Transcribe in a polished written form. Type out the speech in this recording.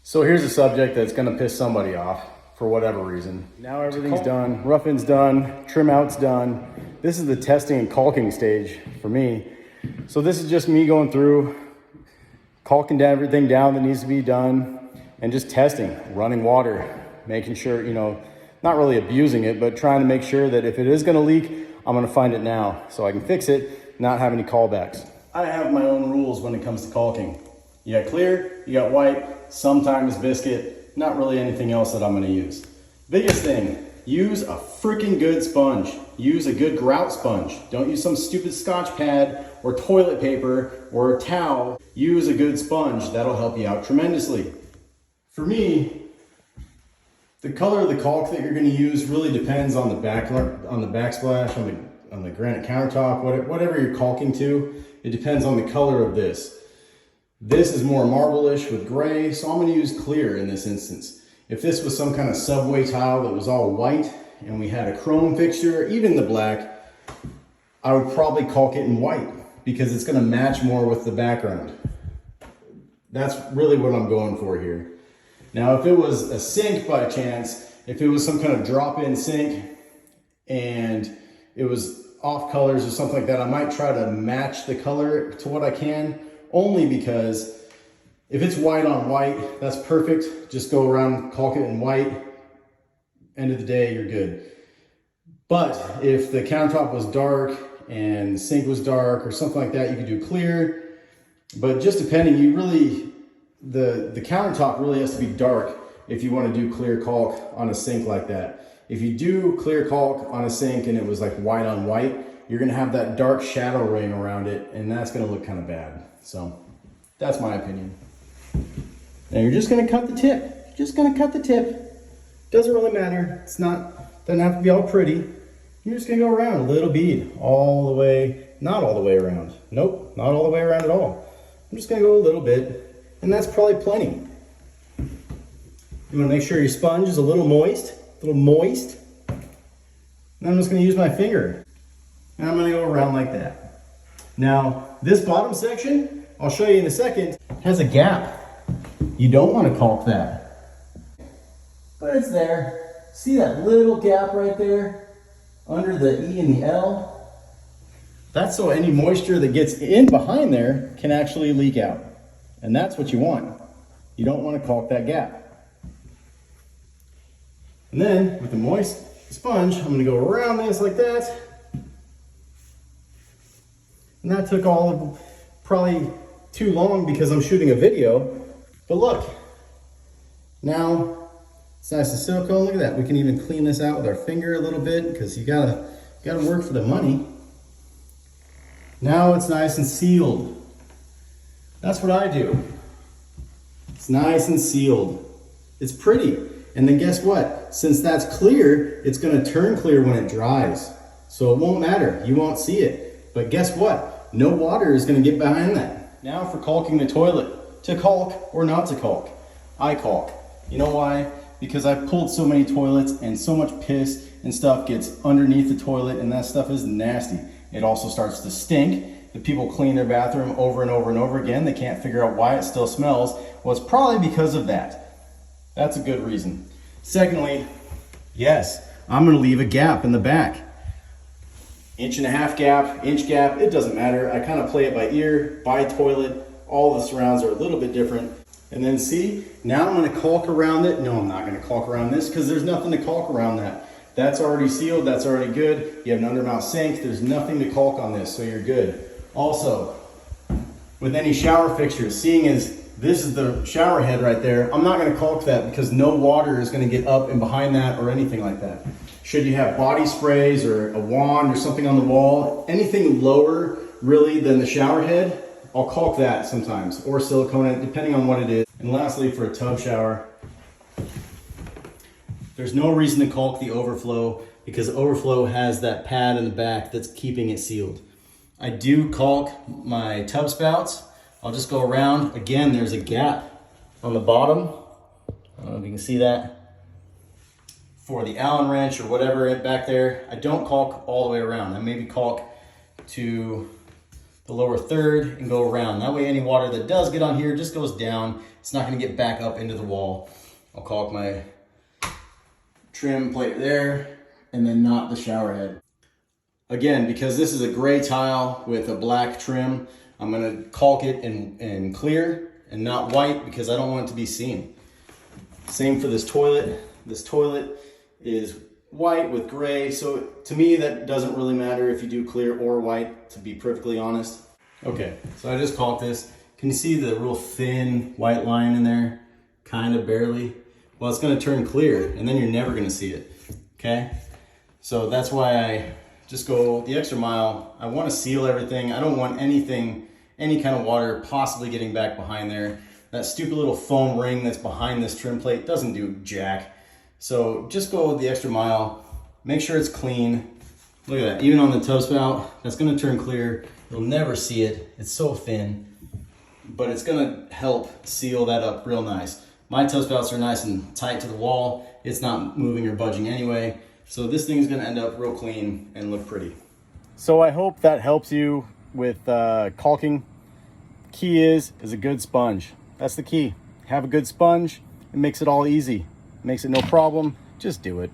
So here's a subject that's gonna piss somebody off for whatever reason. Now everything's done, roughing's done, trim out's done. This is the testing and caulking stage for me. So this is just me going through, caulking everything down that needs to be done and just testing, running water, making sure, you know, not really abusing it, but trying to make sure that if it is gonna leak, I'm gonna find it now so I can fix it, not have any callbacks. I have my own rules when it comes to caulking. You got clear, you got white, sometimes biscuit, not really anything else that I'm gonna use. Biggest thing, use a freaking good sponge. Use a good grout sponge. Don't use some stupid Scotch pad or toilet paper or a towel. Use a good sponge, that'll help you out tremendously. For me, the color of the caulk that you're gonna use really depends on the backsplash, on the granite countertop, whatever you're caulking to. It depends on the color of this. This is more marble-ish with gray, so I'm gonna use clear in this instance. If this was some kind of subway tile that was all white and we had a chrome fixture, even the black, I would probably caulk it in white because it's gonna match more with the background. That's really what I'm going for here. Now, if it was a sink by chance, if it was some kind of drop-in sink and it was off colors or something like that, I might try to match the color to what I can, only because if it's white on white, that's perfect. Just go around, caulk it in white. End of the day, you're good. But if the countertop was dark and the sink was dark or something like that, you could do clear. But just depending, the countertop really has to be dark if you want to do clear caulk on a sink like that. If you do clear caulk on a sink and it was like white on white, you're gonna have that dark shadow ring around it and that's gonna look kind of bad. So that's my opinion. Now you're just gonna cut the tip. Just gonna cut the tip. Doesn't really matter. Doesn't have to be all pretty. You're just gonna go around a little bead all the way, not all the way around. Nope, not all the way around at all. I'm just gonna go a little bit and that's probably plenty. You wanna make sure your sponge is a little moist. And I'm just gonna use my finger. And I'm gonna go around like that. Now, this bottom section, I'll show you in a second, has a gap. You don't wanna caulk that. But it's there. See that little gap right there? Under the E and the L? That's so any moisture that gets in behind there can actually leak out. And that's what you want. You don't wanna caulk that gap. And then with the moist sponge, I'm gonna go around this like that. And that took probably too long because I'm shooting a video. But look, now it's nice and silicone. Look at that. We can even clean this out with our finger a little bit because you gotta work for the money. Now it's nice and sealed. That's what I do. It's nice and sealed. It's pretty. And then guess what? Since that's clear, it's gonna turn clear when it dries. So it won't matter, you won't see it. But guess what? No water is gonna get behind that. Now for caulking the toilet. To caulk or not to caulk? I caulk. You know why? Because I've pulled so many toilets and so much piss and stuff gets underneath the toilet and that stuff is nasty. It also starts to stink. The people clean their bathroom over and over and over again. They can't figure out why it still smells. Well, it's probably because of that. That's a good reason. Secondly, yes, I'm gonna leave a gap in the back. 1.5 inch gap, inch gap, it doesn't matter. I kind of play it by ear, by toilet. All the surrounds are a little bit different. And then see, now I'm gonna caulk around it. No, I'm not gonna caulk around this because there's nothing to caulk around that. That's already sealed, that's already good. You have an undermount sink, there's nothing to caulk on this, so you're good. Also, with any shower fixtures, seeing as this is the shower head right there, I'm not gonna caulk that because no water is gonna get up and behind that or anything like that. Should you have body sprays or a wand or something on the wall, anything lower really than the shower head, I'll caulk that sometimes or silicone it, depending on what it is. And lastly, for a tub shower, there's no reason to caulk the overflow because the overflow has that pad in the back that's keeping it sealed. I do caulk my tub spouts. I'll just go around. Again, there's a gap on the bottom. I don't know if you can see that. For the Allen wrench or whatever back there, I don't caulk all the way around. I maybe caulk to the lower third and go around. That way any water that does get on here just goes down It's not gonna get back up into the wall. I'll caulk my trim plate there and then not the shower head. Again, because this is a gray tile with a black trim, I'm gonna caulk it in clear and not white because I don't want it to be seen. Same for this toilet. This toilet is white with gray, so to me that doesn't really matter if you do clear or white, to be perfectly honest. Okay, so I just caulked this. Can you see the real thin white line in there? Kind of barely. Well, it's gonna turn clear and then you're never gonna see it, okay? So that's why I just go the extra mile. I wanna seal everything. I don't want anything, any kind of water possibly getting back behind there. That stupid little foam ring that's behind this trim plate doesn't do jack. So just go the extra mile, make sure it's clean. Look at that, even on the tub spout, that's gonna turn clear. You'll never see it, it's so thin, but it's gonna help seal that up real nice. My tub spouts are nice and tight to the wall. It's not moving or budging anyway. So this thing is gonna end up real clean and look pretty. So I hope that helps you with caulking. Key is a good sponge. That's the key. Have a good sponge. It makes it all easy. Makes it no problem. Just do it.